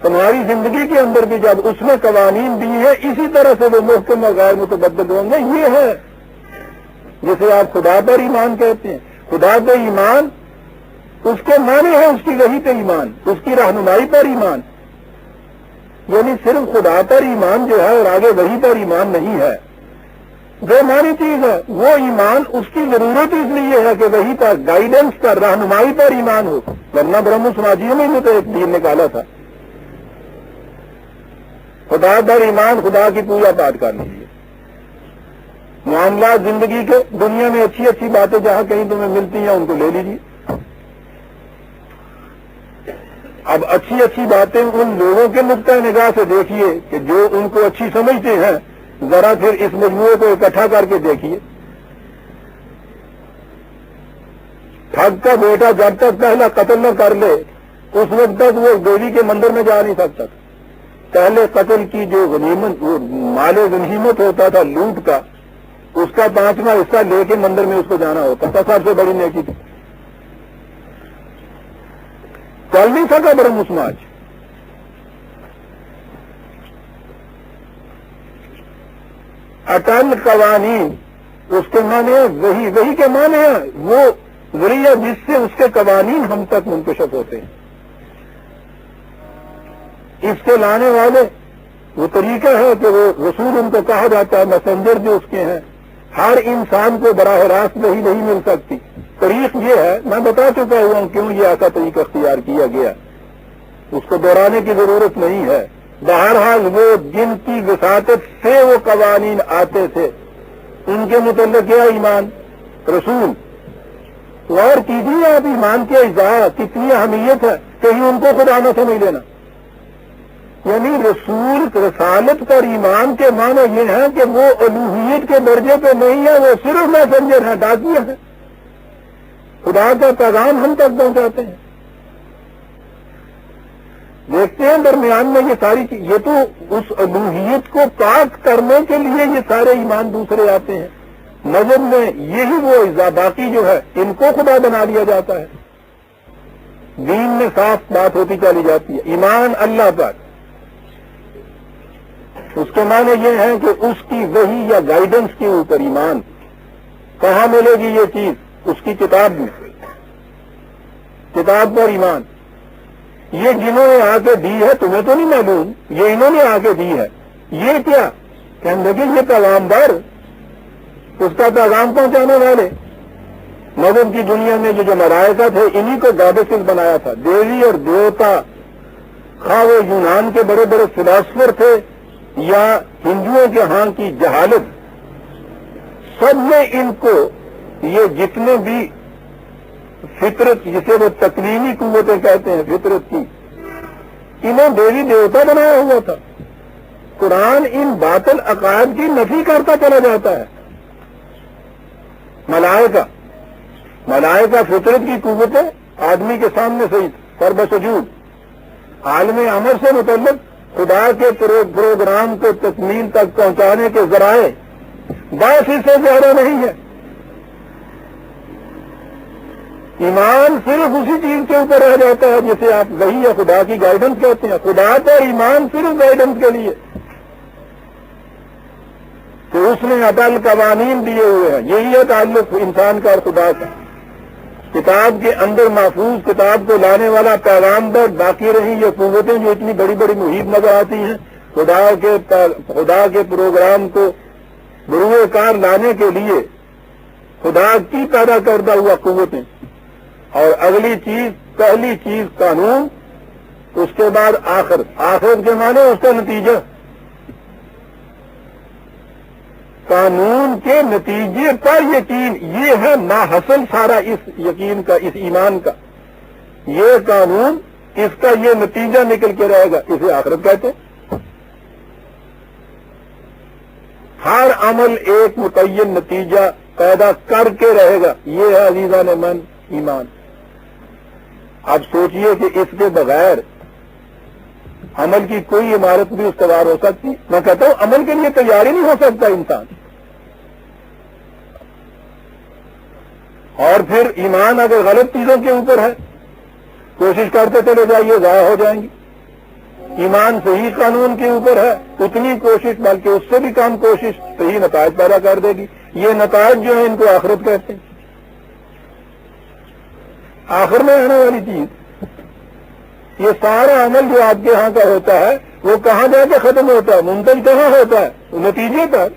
تمہاری زندگی کے اندر بھی جب اس نے قوانین دی ہے اسی طرح سے وہ محکم اور غیر متبدل ہوں گے. یہ ہے جسے آپ خدا پر ایمان کہتے ہیں. خدا پہ ایمان اس کے معنی ہے اس کی وحی پہ ایمان، اس کی رہنمائی پر ایمان. یعنی صرف خدا پر ایمان جو ہے اور آگے وحی پر ایمان نہیں ہے. جو معنی چیز ہے وہ ایمان اس کی ضرورت اس لیے ہے کہ وحی پر، گائیڈنس پر، رہنمائی پر ایمان ہو. ورنہ برہم سماجیوں میں نے تو ایک دین نکالا تھا. خدا پر ایمان، خدا کی پوجا پاٹ کر لیجیے. معاملات زندگی کے دنیا میں اچھی اچھی باتیں جہاں کہیں تمہیں ملتی ہیں ان کو لے لیجیے. اب اچھی اچھی باتیں ان لوگوں کے نقطۂ نگاہ سے دیکھیے کہ جو ان کو اچھی سمجھتے ہیں. ذرا پھر اس مجموعے کو اکٹھا کر کے دیکھیے. ٹھگ کا بیٹا جب تک پہلا قتل نہ کر لے اس وقت تک وہ دیوی کے مندر میں جا نہیں سکتا. پہلے قتل کی جو غنیمت، وہ مال غنیمت ہوتا تھا لوٹ کا، اس کا 5واں حصہ لے کے مندر میں اس کو جانا ہوتا تھا. سب سے بڑی نیکی تھی. چل نہیں سکا برہم سماج. اٹل قوانین اس کے معنی وہی کے معنی ہے وہ ذریعہ جس سے اس کے قوانین ہم تک منتشر ہوتے ہیں. اس کے لانے والے وہ طریقہ ہے کہ وہ رسول ان کو کہا جاتا ہے، میسنجر جو اس کے ہیں. ہر انسان کو براہ راست وہی نہیں مل سکتی. طریق یہ ہے، میں بتا چکا ہوا ہوں کیوں یہ ایسا طریقہ اختیار کیا گیا، اس کو دہرانے کی ضرورت نہیں ہے. بہرحال وہ جن کی وساطت سے وہ قوانین آتے تھے ان کے متعلق کیا ایمان رسول. غور کیجیے آپ ایمان کے اجزاء کتنی اہمیت ہے، کہیں ان کو خدا نہ سمجھ لینا. یعنی رسول رسالت پر ایمان کے معنی یہ ہے کہ وہ الوہیت کے درجے پہ نہیں ہے، وہ صرف میسنجر ہیں، ڈاکیہ ہیں. خدا کا پیغام ہم تک پہنچاتے ہیں. دیکھتے ہیں درمیان میں یہ ساری چیز، یہ تو اس الوہیت کو پاک کرنے کے لیے یہ سارے ایمان دوسرے آتے ہیں. مذہب میں یہی وہ اجزاء باقی جو ہے ان کو خدا بنا لیا جاتا ہے. دین میں صاف بات ہوتی چلی جاتی ہے. ایمان اللہ پر، اس کے معنی یہ ہے کہ اس کی وحی یا گائیڈنس کے اوپر ایمان. کہاں ملے گی یہ چیز؟ اس کی کتاب میں. کتاب پر ایمان. یہ جنہوں نے آ کے دی ہے تمہیں تو نہیں معلوم، یہ انہوں نے آ کے دی ہے. یہ کیا کہنے لگے؟ یہ پیغام بر، اس کا پیغام پہنچانے والے. مذہب کی دنیا میں جو ملائکہ تھے انہی کو گاڈیسز بنایا تھا. دیوی اور دیوتا، خواہ وہ یونان کے بڑے بڑے فلاسفر تھے یا ہندوؤں کے ہاں کی جہالت، سب نے ان کو یہ جتنے بھی فطرت جسے وہ تکوینی قوتیں کہتے ہیں فطرت کی، انہیں دیوی دیوتا بنایا ہوا تھا. قرآن ان باطل عقائد کی نفی کرتا چلا جاتا ہے. ملائکہ فطرت کی قوتیں آدمی کے سامنے سے سر بسجود، عالم امر سے متعلق خدا کے پروگرام کو تکمیل تک پہنچانے کے ذرائع بس اس سے زیادہ نہیں ہے. ایمان صرف اسی چیز کے اوپر رہ جاتا ہے جسے آپ وحی یا خدا کی گائیڈنس کہتے ہیں. خدا پر ایمان صرف گائیڈنس کے لیے تو اس نے اٹل قوانین دیے ہوئے ہیں. یہی ہے تعلق انسان کا اور خدا کا. کتاب کے اندر محفوظ کتاب کو لانے والا پیغام پر باقی رہی یہ قوتیں جو اتنی بڑی بڑی محیط نظر آتی ہیں. خدا کے پروگرام کو بروئے کار لانے کے لیے خدا کی پیدا کردہ ہوا قوتیں. اور اگلی چیز، پہلی چیز قانون، اس کے بعد آخرت کے معنی اس کا نتیجہ. قانون کے نتیجے پر یقین، یہ ہے ماحصل سارا اس یقین کا، اس ایمان کا. یہ قانون اس کا یہ نتیجہ نکل کے رہے گا، اسے آخرت کہتے ہیں۔ ہر عمل ایک متعین نتیجہ پیدا کر کے رہے گا، یہ ہے عزیزان من ایمان۔ اب سوچئے کہ اس کے بغیر عمل کی کوئی عمارت بھی استوار ہو سکتی؟ میں کہتا ہوں عمل کے لیے تیار ہی نہیں ہو سکتا انسان۔ اور پھر ایمان اگر غلط چیزوں کے اوپر ہے، کوشش کرتے چلے جائیے، ضائع ہو جائیں گی۔ ایمان صحیح قانون کے اوپر ہے، اتنی کوشش بلکہ اس سے بھی کم کوشش صحیح نتائج پیدا کر دے گی۔ یہ نتائج جو ہیں ان کو آخرت کہتے ہیں، آخر میں آنے والی چیز۔ یہ سارا عمل جو آپ کے ہاں کا ہوتا ہے وہ کہاں جا کے ختم ہوتا ہے؟ منتج کہاں ہوتا ہے؟ نتیجے پر۔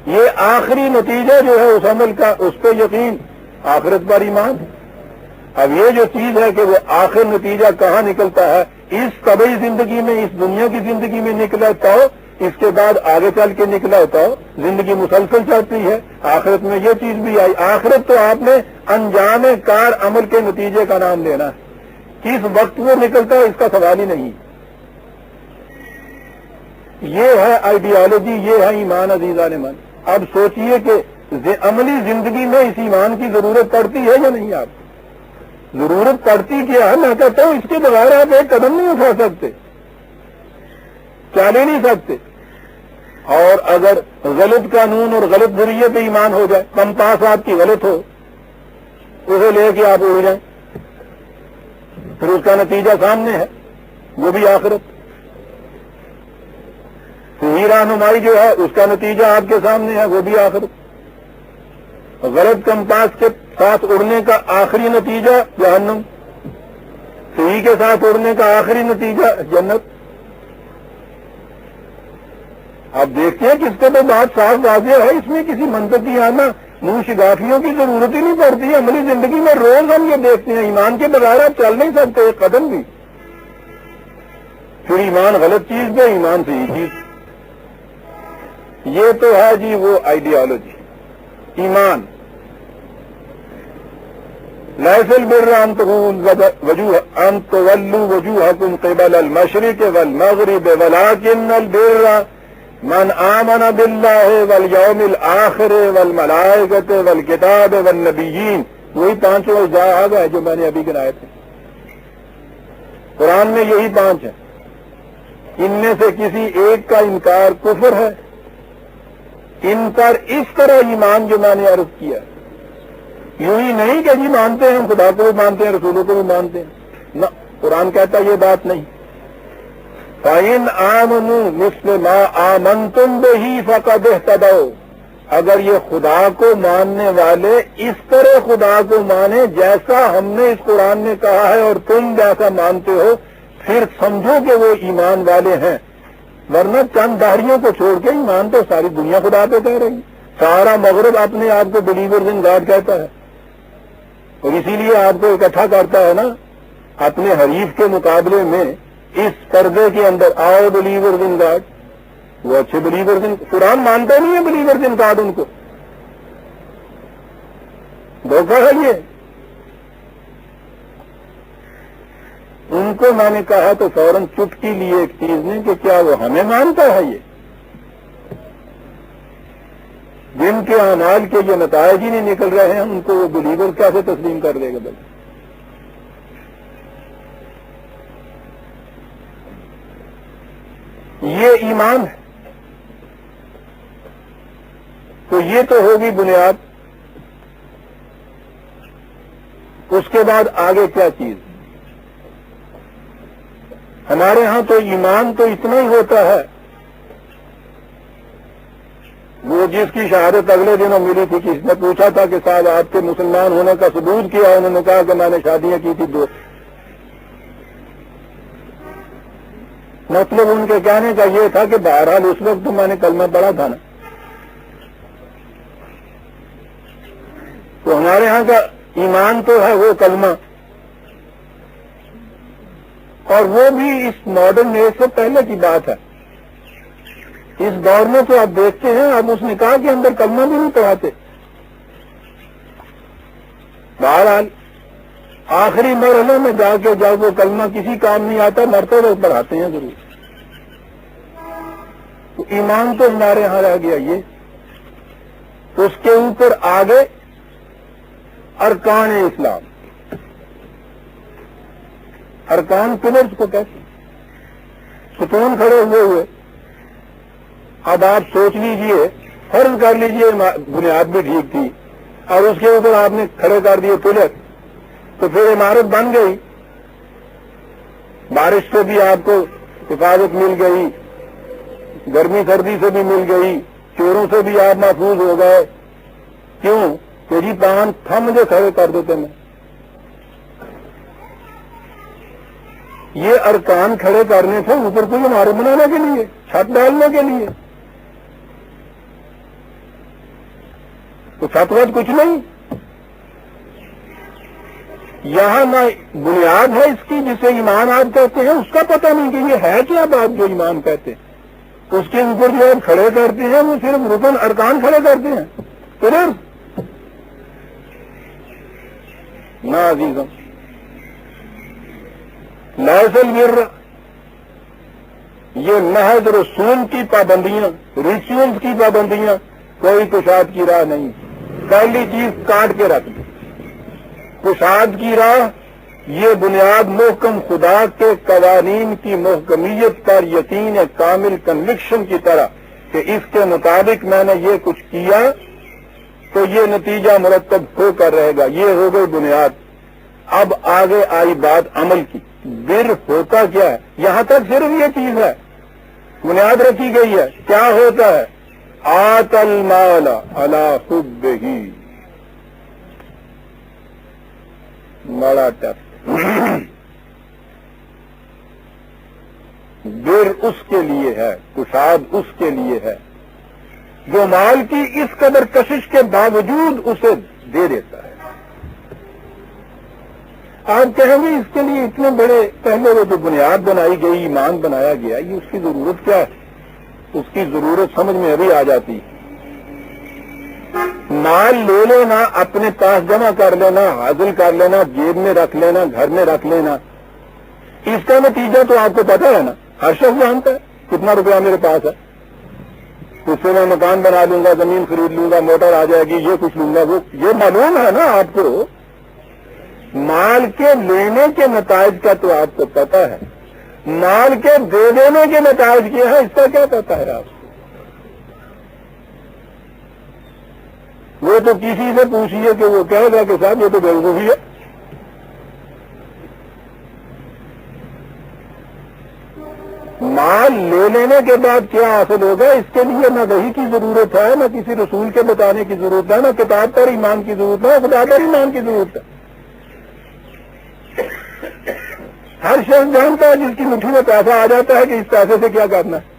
یہ آخری نتیجہ جو ہے اس عمل کا، اس پہ یقین، آخرت پر ایمان۔ اب یہ جو چیز ہے کہ وہ آخر نتیجہ کہاں نکلتا ہے، اس طبعی زندگی میں، اس دنیا کی زندگی میں نکلا تو اس کے بعد آگے چل کے نکلا ہوتا ہو، زندگی مسلسل چلتی ہے۔ آخرت میں یہ چیز بھی آئی۔ آخرت تو آپ نے انجام کار عمل کے نتیجے کا نام لینا ہے، کس وقت وہ نکلتا ہے اس کا سوال ہی نہیں۔ یہ ہے آئیڈیالوجی، یہ ہے ایمان عزیزان من۔ اب سوچئے کہ عملی زندگی میں اس ایمان کی ضرورت پڑتی ہے یا نہیں؟ آپ ضرورت پڑتی کیا ہے؟ میں کہتا ہوں اس کے بغیر آپ ایک قدم نہیں اٹھا سکتے، چل ہی نہیں سکتے۔ اور اگر غلط قانون اور غلط ذریعے پہ ایمان ہو جائے، کمپاس آپ کی غلط ہو، اسے لے کے آپ اڑ جائیں، پھر اس کا نتیجہ سامنے ہے، وہ بھی آخرت۔ صحیح رہنمائی جو ہے اس کا نتیجہ آپ کے سامنے ہے، وہ بھی آخرت۔ غلط کمپاس کے ساتھ اڑنے کا آخری نتیجہ جہنم، صحیح کے ساتھ اڑنے کا آخری نتیجہ جنت۔ آپ دیکھتے ہیں کہ اس کے تو بات صاف واضح ہے، اس میں کسی منطقی آنا منہ شگافیوں کی ضرورت ہی نہیں پڑتی۔ عملی زندگی میں روز ہم یہ دیکھتے ہیں، ایمان کے بغیر آپ چل نہیں سکتے ایک قدم بھی۔ پھر ایمان غلط چیز پہ، ایمان صحیح چیز۔ یہ تو ہے جی وہ آئیڈیالوجی ایمان۔ لیس البر ان تولوا وجوہکم قبل المشرق والمغرب ولکن البر من آمن باللہ والیوم الآخر والملائکۃ والکتاب والنبیین۔ وہی پانچوں اجزاء آ گئے جو میں نے ابھی گنائے تھے، قرآن میں یہی پانچ ہیں۔ ان میں سے کسی ایک کا انکار کفر ہے۔ ان پر اس طرح ایمان جو میں نے عرض کیا، یوں ہی نہیں کہ جی مانتے ہیں، ہم خدا کو بھی مانتے ہیں، رسولوں کو بھی مانتے ہیں، نہ، قرآن کہتا یہ بات نہیں۔ فَإِنْ آمَنُوا مِثْلَ مَا آمَنْتُمْ بِهِ فَقَدِ اهْتَدَوْا۔ اگر یہ خدا کو ماننے والے اس طرح خدا کو مانے جیسا ہم نے اس قرآن میں کہا ہے اور تم جیسا مانتے ہو، پھر سمجھو کہ وہ ایمان والے ہیں۔ ورنہ چند داڑھیوں کو چھوڑ کے ایمان تو ساری دنیا خدا پہ کہہ رہی، سارا مغرب اپنے آپ کو بلیورز ان گاڈ کہتا ہے، اور اسی لیے آپ کو اکٹھا کرتا ہے نا اپنے حریف کے مقابلے میں۔ اس پردے کے اندر آؤ بلیورز ان گاڈ، وہ اچھے بلیورز ان، قرآن مانتا نہیں ہے بلیورز ان گاڈ، ان کو دھوکہ ہے یہ۔ ان کو میں نے کہا تو فوراً چٹکی لیے ایک چیز نے کہ کیا وہ ہمیں مانتا ہے؟ یہ جن کے اعمال کے یہ نتائج ہی نہیں نکل رہے ہیں، ان کو وہ بلیور کیسے تسلیم کر دے گا؟ بھائی یہ ایمان ہے۔ تو یہ تو ہوگی بنیاد، اس کے بعد آگے کیا چیز؟ ہمارے ہاں تو ایمان تو اتنا ہی ہوتا ہے، وہ جس کی شہادت اگلے دنوں ملی تھی، کس نے پوچھا تھا کہ صاحب آپ کے مسلمان ہونے کا ثبوت کیا؟ انہوں نے کہا کہ میں نے شادیاں کی تھی 2۔ مطلب ان کے کہنے کا یہ تھا کہ بہرحال اس وقت تو میں نے کلمہ پڑھا تھا نا۔ تو ہمارے ہاں کا ایمان تو ہے وہ کلمہ، اور وہ بھی اس ماڈرن ایج سے پہلے کی بات ہے۔ اس دور میں تو آپ دیکھتے ہیں اب اس نکاح کے اندر کلمہ بھی نہیں پڑھاتے، بہرحال آخری مرحلے میں جا کے جب وہ کلمہ کسی کام نہیں آتا مرتے وقت پڑھاتے ہیں ضرور. تو ایمان تو ہمارے ہاں رہ گیا. یہ اس کے اوپر آگے ارکان اسلام. ارکان پلرز کو کہتے ہیں. ستون کھڑے ہوئے. اب آپ سوچ لیجئے, فرض کر لیجئے بنیاد بھی ٹھیک تھی اور اس کے اوپر آپ نے کھڑے کر دیے پلر, تو پھر عمارت بن گئی. بارش سے بھی آپ کو حفاظت مل گئی, گرمی سردی سے بھی مل گئی, چوروں سے بھی آپ محفوظ ہو گئے. کیوں کہ جی پان تھا مجھے کھڑے کر دیتے میں. یہ ارکان کھڑے کرنے تھے اوپر کوئی عمارت بنانے کے لیے, چھت ڈالنے کے لیے. تو چھت وت کچھ نہیں. یہاں نہ بنیاد ہے اس کی جسے ایمان آپ کہتے ہیں, اس کا پتہ نہیں کہ یہ ہے کیا بات جو ایمان کہتے ہیں. اس کے اوپر جو آپ کھڑے کرتے ہیں وہ صرف رکن ارکان کھڑے کرتے ہیں. پھر نہ عزیزم, لیس البر, یہ محض رسوم کی پابندیاں, ریچولز کی پابندیاں, کوئی کشاد کی راہ نہیں. پہلی چیز کاٹ کے رکھ دی. کشاد کی راہ یہ بنیاد محکم خدا کے قوانین کی محکمیت پر یقین کامل کنوکشن کی طرح کہ اس کے مطابق میں نے یہ کچھ کیا تو یہ نتیجہ مرتب ہو کر رہے گا. یہ ہو گئی بنیاد. اب آگے آئی بات عمل کی. بر ہوتا کیا ہے؟ یہاں تک صرف یہ چیز ہے, بنیاد رکھی گئی ہے. کیا ہوتا ہے؟ آت المال علی حبہ. بڑا ٹف. بر اس کے لیے ہے, کشاد اس کے لیے ہے جو مال کی اس قدر کشش کے باوجود اسے دے دیتا ہے. آپ کہیں گے اس کے لیے اتنے بڑے پہلے وہ جو بنیاد بنائی گئی, ایمان بنایا گیا, یہ اس کی ضرورت کیا ہے؟ اس کی ضرورت سمجھ میں ابھی آ جاتی. مال لے لینا, اپنے پاس جمع کر لینا, حاصل کر لینا, جیب میں رکھ لینا, گھر میں رکھ لینا, اس کا نتیجہ تو آپ کو پتا ہے نا. ہر شخص جانتا ہے کتنا روپیہ میرے پاس ہے, اس سے میں مکان بنا لوں گا, زمین خرید لوں گا, موٹر آ جائے گی, یہ کچھ لوں گا, وہ یہ معلوم ہے نا آپ کو. مال کے لینے کے نتائج کا تو آپ کو پتا ہے, مال کے دے دینے کے نتائج کیا ہے اس کا کیا پتا ہے آپ کو؟ وہ تو کسی سے پوچھیے کہ وہ کہے گا کہ صاحب یہ تو بیوقوفی ہے. مال لے لینے کے بعد کیا حاصل ہوگا اس کے لیے نہ وحی کی ضرورت ہے, نہ کسی رسول کے بتانے کی ضرورت ہے, نہ کتاب پر ایمان کی ضرورت ہے, نہ خدا پر ایمان کی ضرورت ہے. ہر شخص جانتا ہے جس کی مٹھی میں پیسہ آ جاتا ہے کہ اس پیسے سے کیا کرنا ہے.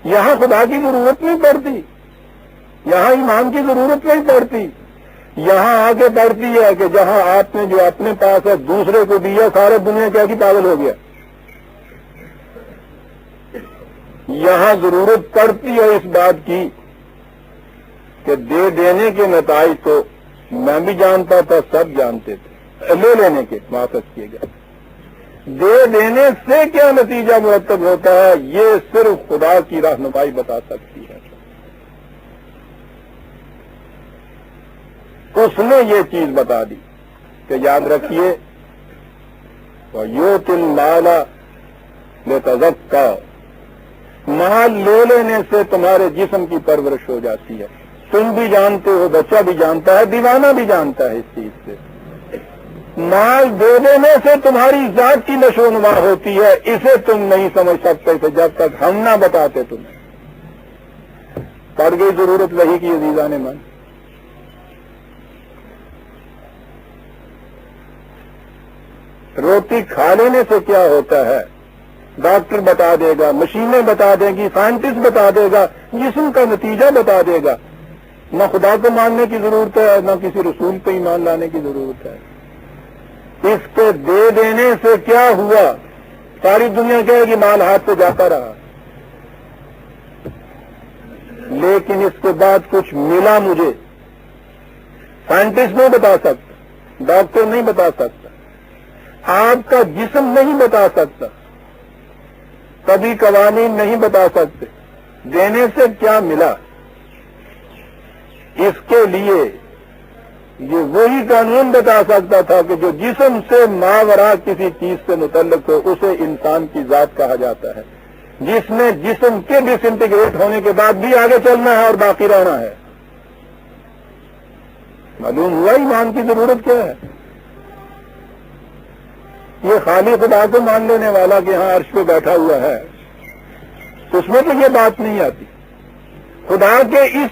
یہاں خدا کی ضرورت نہیں پڑتی, یہاں ایمان کی ضرورت نہیں پڑتی. یہاں آ کے پڑتی ہے کہ جہاں آپ نے جو اپنے پاس ہے دوسرے کو دیا, سارے دنیا کیا کی پاگل ہو گیا. یہاں ضرورت پڑتی ہے اس بات کی کہ دے دینے کے نتائج تو میں بھی جانتا تھا, سب جانتے تھے. لے لینے کے واپس کیے گئے, دے دینے سے کیا نتیجہ مرتب ہوتا ہے یہ صرف خدا کی رہنمائی بتا سکتی ہے. اس نے یہ چیز بتا دی کہ یاد رکھیے وَيُؤْتِ الْمَالَ لِيَتَزَكَّىٰ, مال لے لینے سے تمہارے جسم کی پرورش ہو جاتی ہے. تم بھی جانتے ہو, بچہ بھی جانتا ہے, دیوانہ بھی جانتا ہے اس چیز سے. مال دے دینے سے تمہاری ذات کی نشو و نما ہوتی ہے, اسے تم نہیں سمجھ سکتے تھے جب تک ہم نہ بتاتے تمہیں. پڑ گئی ضرورت وحی کی عزیزان من. روٹی کھا لینے سے کیا ہوتا ہے ڈاکٹر بتا دے گا, مشینیں بتا دیں گی, سائنٹسٹ بتا دے گا, جسم کا نتیجہ بتا دے گا. نہ خدا کو ماننے کی ضرورت ہے, نہ کسی رسول پہ ایمان لانے کی ضرورت ہے. اس کے دے دینے سے کیا ہوا, ساری دنیا کہے گی مال ہاتھ سے جاتا رہا, لیکن اس کے بعد کچھ ملا مجھے. سائنٹسٹ نہیں بتا سکتا، ڈاکٹر نہیں بتا سکتا، آپ کا جسم نہیں بتا سکتا، کبھی قوانین نہیں بتا سکتے دینے سے کیا ملا۔ اس کے لیے یہ وہی قانون بتا سکتا تھا کہ جو جسم سے ماورا کسی چیز سے متعلق ہو اسے انسان کی ذات کہا جاتا ہے، جس میں جسم کے ڈس انٹیگریٹ ہونے کے بعد بھی آگے چلنا ہے اور باقی رہنا ہے۔ معلوم ہوا ایمان کی ضرورت کیا ہے۔ یہ خالی خدا کو مان لینے والا کہ ہاں عرش پہ بیٹھا ہوا ہے، اس میں تو یہ بات نہیں آتی۔ خدا کے اس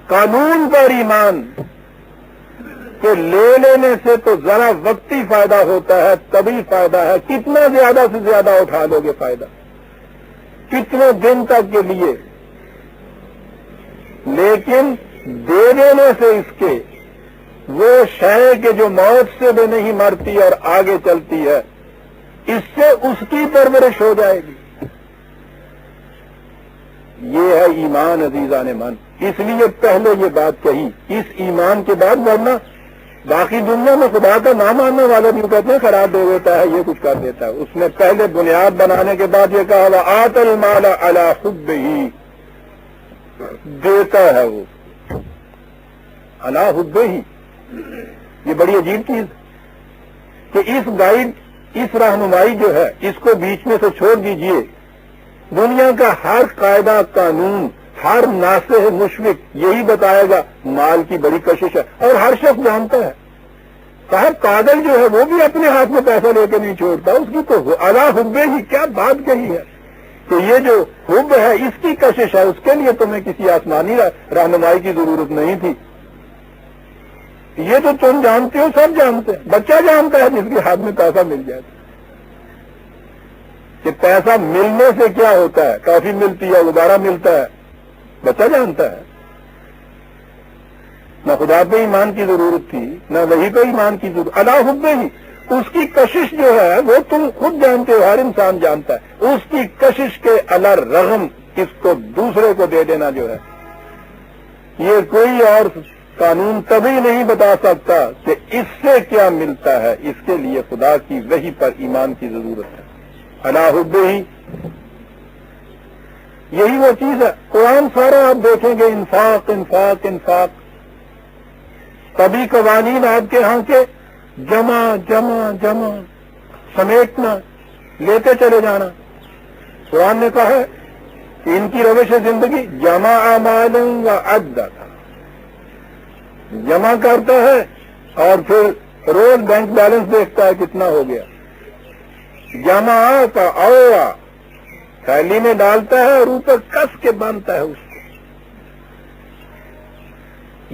قانون پر ایمان کہ لے لینے سے تو ذرا وقتی فائدہ ہوتا ہے، تبھی فائدہ ہے، کتنا زیادہ سے زیادہ اٹھا لو گے فائدہ، کتنے دن تک کے لیے، لیکن دے دینے سے اس کے وہ شے کہ جو موت سے بھی نہیں مرتی اور آگے چلتی ہے، اس سے اس کی پرورش ہو جائے گی۔ یہ ہے ایمان عزیزان من، اس لیے پہلے یہ بات کہی، اس ایمان کے بعد ورنہ باقی دنیا میں خدا کا نہ ماننے والا بھی کہتے ہیں خراب دے دیتا ہے، یہ کچھ کر دیتا ہے۔ اس نے پہلے بنیاد بنانے کے بعد یہ کہا وَآتَ الْمَالَ عَلَىٰ حُبِّهِ، دیتا ہے وہ عَلَىٰ حُبِّهِ۔ یہ بڑی عجیب چیز کہ اس گائیڈ، اس رہنمائی جو ہے اس کو بیچ میں سے چھوڑ دیجئے۔ دنیا کا ہر قاعدہ قانون، ہر ناصح مشفق یہی بتائے گا مال کی بڑی کشش ہے، اور ہر شخص جانتا ہے۔ صاحب پاگل جو ہے وہ بھی اپنے ہاتھ میں پیسہ لے کے نہیں چھوڑتا، اس کی تو علی حبہ ہی کیا بات کہی ہے کہ یہ جو حب ہے اس کی کشش ہے، اس کے لیے تمہیں کسی آسمانی رہنمائی کی ضرورت نہیں تھی۔ یہ تو تم جانتے ہو، سب جانتے ہیں، بچہ جانتا ہے جس کے ہاتھ میں پیسہ مل جائے کہ پیسہ ملنے سے کیا ہوتا ہے، کافی ملتی ہے، غبارہ ملتا ہے، بچہ جانتا ہے۔ نہ خدا پہ ایمان کی ضرورت تھی، نہ وہی پہ ایمان کی ضرورت، علی حبہ ہی۔ اس کی کشش جو ہے وہ تم خود جانتے ہو، ہر انسان جانتا ہے، اس کی کشش کے علی رغم اس کو دوسرے کو دے دینا جو ہے، یہ کوئی اور قانون کبھی نہیں بتا سکتا کہ اس سے کیا ملتا ہے۔ اس کے لیے خدا کی وحی پر ایمان کی ضرورت ہے، علی حبہ ہی۔ یہی وہ چیز ہے، قرآن سارا آپ دیکھیں گے انفاق انفاق انفاق، تبھی قوانین آپ کے ہاں کے جمع جمع جمع، سمیٹنا، لیتے چلے جانا۔ قرآن نے کہا ہے کہ ان کی روش زندگی جمع مالا وعددا، جمع کرتا ہے اور پھر روز بینک بیلنس دیکھتا ہے کتنا ہو گیا، جمع کا اوہ تھیلی میں ڈالتا ہے اور اوپر کس کے باندھتا ہے اس کو۔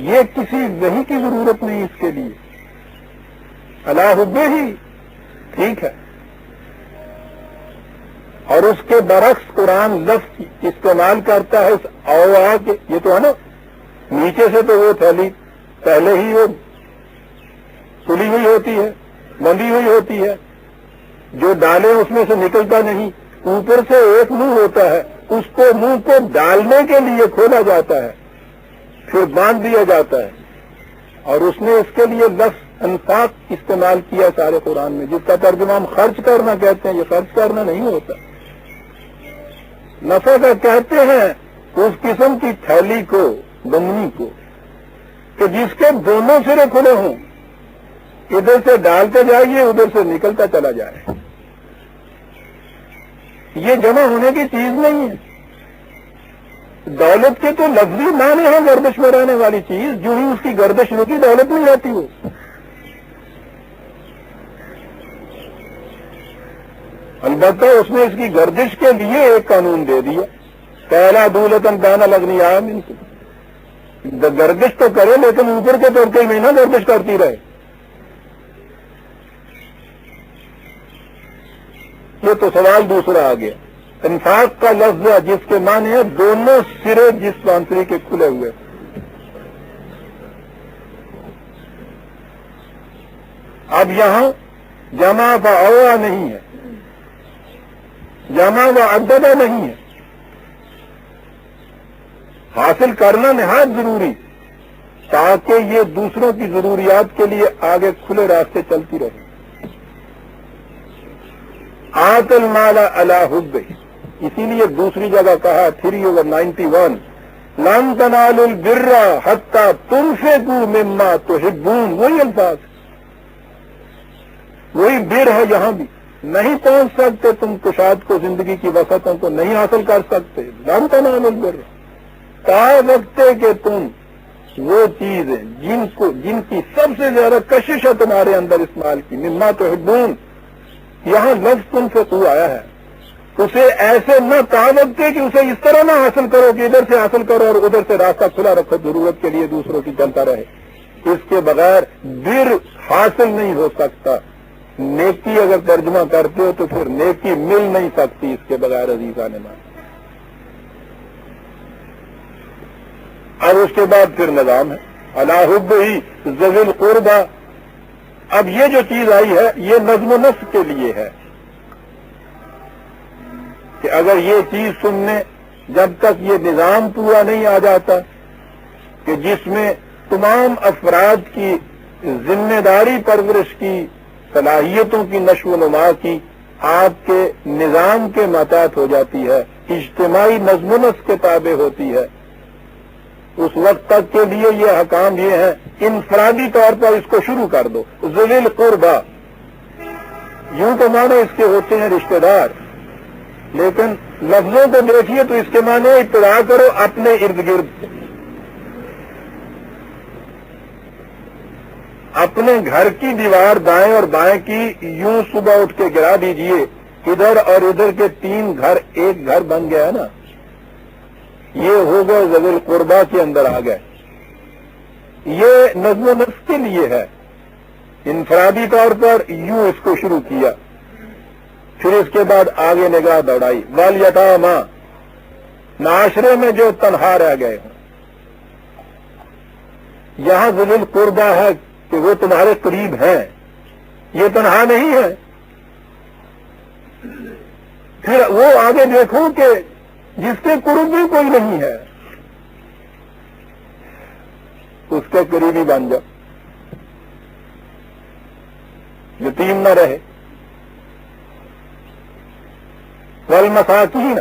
یہ کسی وحی کی ضرورت نہیں اس کے لیے، علی حبہ ہی، ٹھیک ہے۔ اور اس کے برعکس قرآن لفظ استعمال کرتا ہے اس اوہ کے، یہ تو ہے نا، نیچے سے تو وہ تھیلی پہلے ہی وہ کھلی ہوئی ہوتی ہے، بندھی ہوئی ہوتی ہے، جو ڈالے اس میں سے نکلتا نہیں، اوپر سے ایک منہ ہوتا ہے، اس کو منہ کو ڈالنے کے لیے کھولا جاتا ہے، پھر باندھ دیا جاتا ہے، اور اس نے اس کے لیے لفظ انفاق استعمال کیا سارے قرآن میں، جس کا ترجمہ ہم خرچ کرنا کہتے ہیں، یہ خرچ کرنا نہیں ہوتا، نفع کا کہتے ہیں اس قسم کی تھیلی کو، بمنی کو، کہ جس کے دونوں سرے کھلے ہوں، ادھر سے ڈالتے جائیے ادھر سے نکلتا چلا جائے۔ یہ جمع ہونے کی چیز نہیں ہے۔ دولت کے تو لفظی معنی ہے گردش میں رہنے والی چیز، جو ہی اس کی گردش ہوتی دولت نہیں رہتی وہ۔ البتہ اس نے اس کی گردش کے لیے ایک قانون دے دیا، پہلا دولتن بین الاغنیاء منکم، گردش تو کرے لیکن اوپر کے طور میں نہ گردش کرتی رہے۔ یہ تو سوال دوسرا آ گیا، انفاق کا لفظ ہے جس کے معنی ہے دونوں سرے جس بانسری کے کھلے ہوئے۔ اب یہاں جمع و اوہ نہیں ہے، جمع و عددہ نہیں ہے، حاصل کرنا نہایت ضروری، تاکہ یہ دوسروں کی ضروریات کے لیے آگے کھلے راستے چلتی رہے. آت المال علی حبہ، اسی لیے دوسری جگہ کہا 3/91 لن تنالوا البر حتی تنفقوا مما تحبون. وہی الفاظ، وہی بر ہے یہاں بھی. نہیں پہنچ سکتے تم کشاد کو، زندگی کی وسعتوں کو نہیں حاصل کر سکتے. لن تنالوا البر، تا وقت کہ تم وہ چیز جن کی سب سے زیادہ کشش ہے تمہارے اندر اس مال کی، مما تحبون، یہاں لفظ تنفقوا آیا ہے. اسے ایسے نہ تعلق دے کہ اسے اس طرح نہ حاصل کرو کہ ادھر سے حاصل کرو اور ادھر سے راستہ کھلا رکھو ضرورت کے لیے دوسروں کی چلتا رہے. اس کے بغیر بر حاصل نہیں ہو سکتا. نیکی اگر ترجمہ کرتے ہو تو پھر نیکی مل نہیں سکتی اس کے بغیر. عزیزان مان، اب اس کے بعد پھر نظام ہے علی حبہ ذوی القربى. اب یہ جو چیز آئی ہے یہ نظم و نسق کے لیے ہے کہ اگر یہ چیز سننے جب تک یہ نظام پورا نہیں آ جاتا کہ جس میں تمام افراد کی ذمہ داری پرورش کی، صلاحیتوں کی نشو و نما کی آپ کے نظام کے ماتحت ہو جاتی ہے، اجتماعی نظم و نسق کے تابع ہوتی ہے، اس وقت تک کے لیے یہ حکام یہ ہیں انفرادی طور پر اس کو شروع کر دو. ذوی القربى، یوں تو معنی اس کے ہوتے ہیں رشتہ دار، لیکن لفظوں کو دیکھیے تو اس کے معنی ابتدا کرو اپنے ارد گرد، اپنے گھر کی دیوار دائیں اور بائیں کی یوں صبح اٹھ کے گرا دیجئے، ادھر اور ادھر کے 3 گھر ایک گھر بن گیا نا، یہ ہو گئے ذوی القربى کے اندر آ گئے. یہ نظم و نسق کے لیے ہے. انفرادی طور پر یوں اس کو شروع کیا، پھر اس کے بعد آگے نگاہ دوڑائی. والیتامی، معاشرے میں جو تنہا رہ گئے ہوں. یہاں ذوی القربى ہے کہ وہ تمہارے قریب ہیں، یہ تنہا نہیں ہے. پھر وہ آگے دیکھو کہ جس کے قرب بھی کوئی نہیں ہے اس کے قریبی بن جاؤ، یتیم نہ رہے. والمساکین،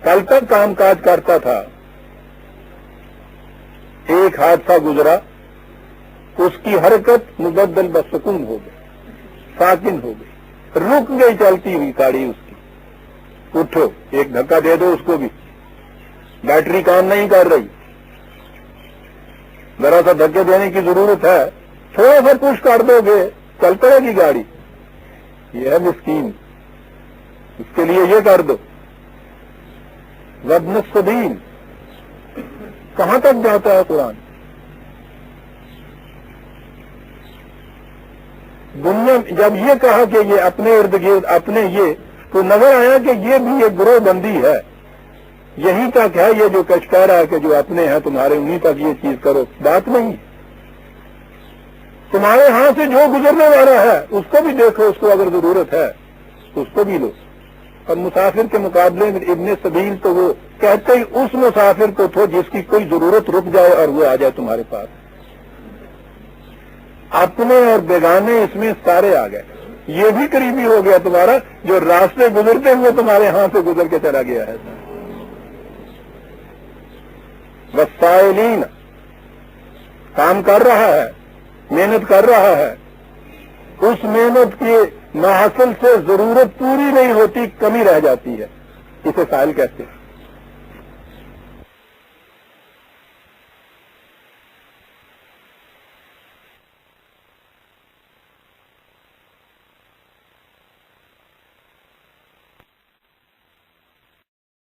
کل تک کام کاج کرتا تھا، ایک حادثہ گزرا، اس کی حرکت مبدل بسکون ہو گئی، ساکن ہو گئی، رک گئی چلتی ہوئی گاڑی اس کی. اٹھو ایک دھکا دے دو اس کو بھی، بیٹری کام نہیں کر رہی، ذرا سا دھکے دینے کی ضرورت ہے، تھوڑا سا پش کر دو گے چل پڑے گی گاڑی. یہ ہے مسکین، اس کے لیے یہ کر دو. وابن السبیل، کہاں تک جاتا ہے قرآن؟ دنیا جب یہ کہا کہ یہ اپنے ارد گرد اپنے یہ، تو نظر آیا کہ یہ بھی ایک گروہ بندی ہے. یہیں تک ہے یہ جو کچھ کہہ رہا ہے کہ جو اپنے ہیں تمہارے انہیں تک یہ چیز کرو. بات نہیں، تمہارے ہاں سے جو گزرنے والا ہے اس کو بھی دیکھو، اس کو اگر ضرورت ہے اس کو بھی لو. اور مسافر کے مقابلے میں ابن سبیل تو وہ کہتے ہی اس مسافر کو تھو جس کی کوئی ضرورت رک جائے اور وہ آ جائے تمہارے پاس. اپنے اور بیگانے اس میں سارے آ گئے. یہ بھی قریبی ہو گیا تمہارا جو راستے گزرتے ہوئے تمہارے ہاں سے گزر کے چلا گیا ہے. والسائلین، کام کر رہا ہے، محنت کر رہا ہے، اس محنت کی محصل سے ضرورت پوری نہیں ہوتی، کمی رہ جاتی ہے، اسے سائل کہتے ہیں.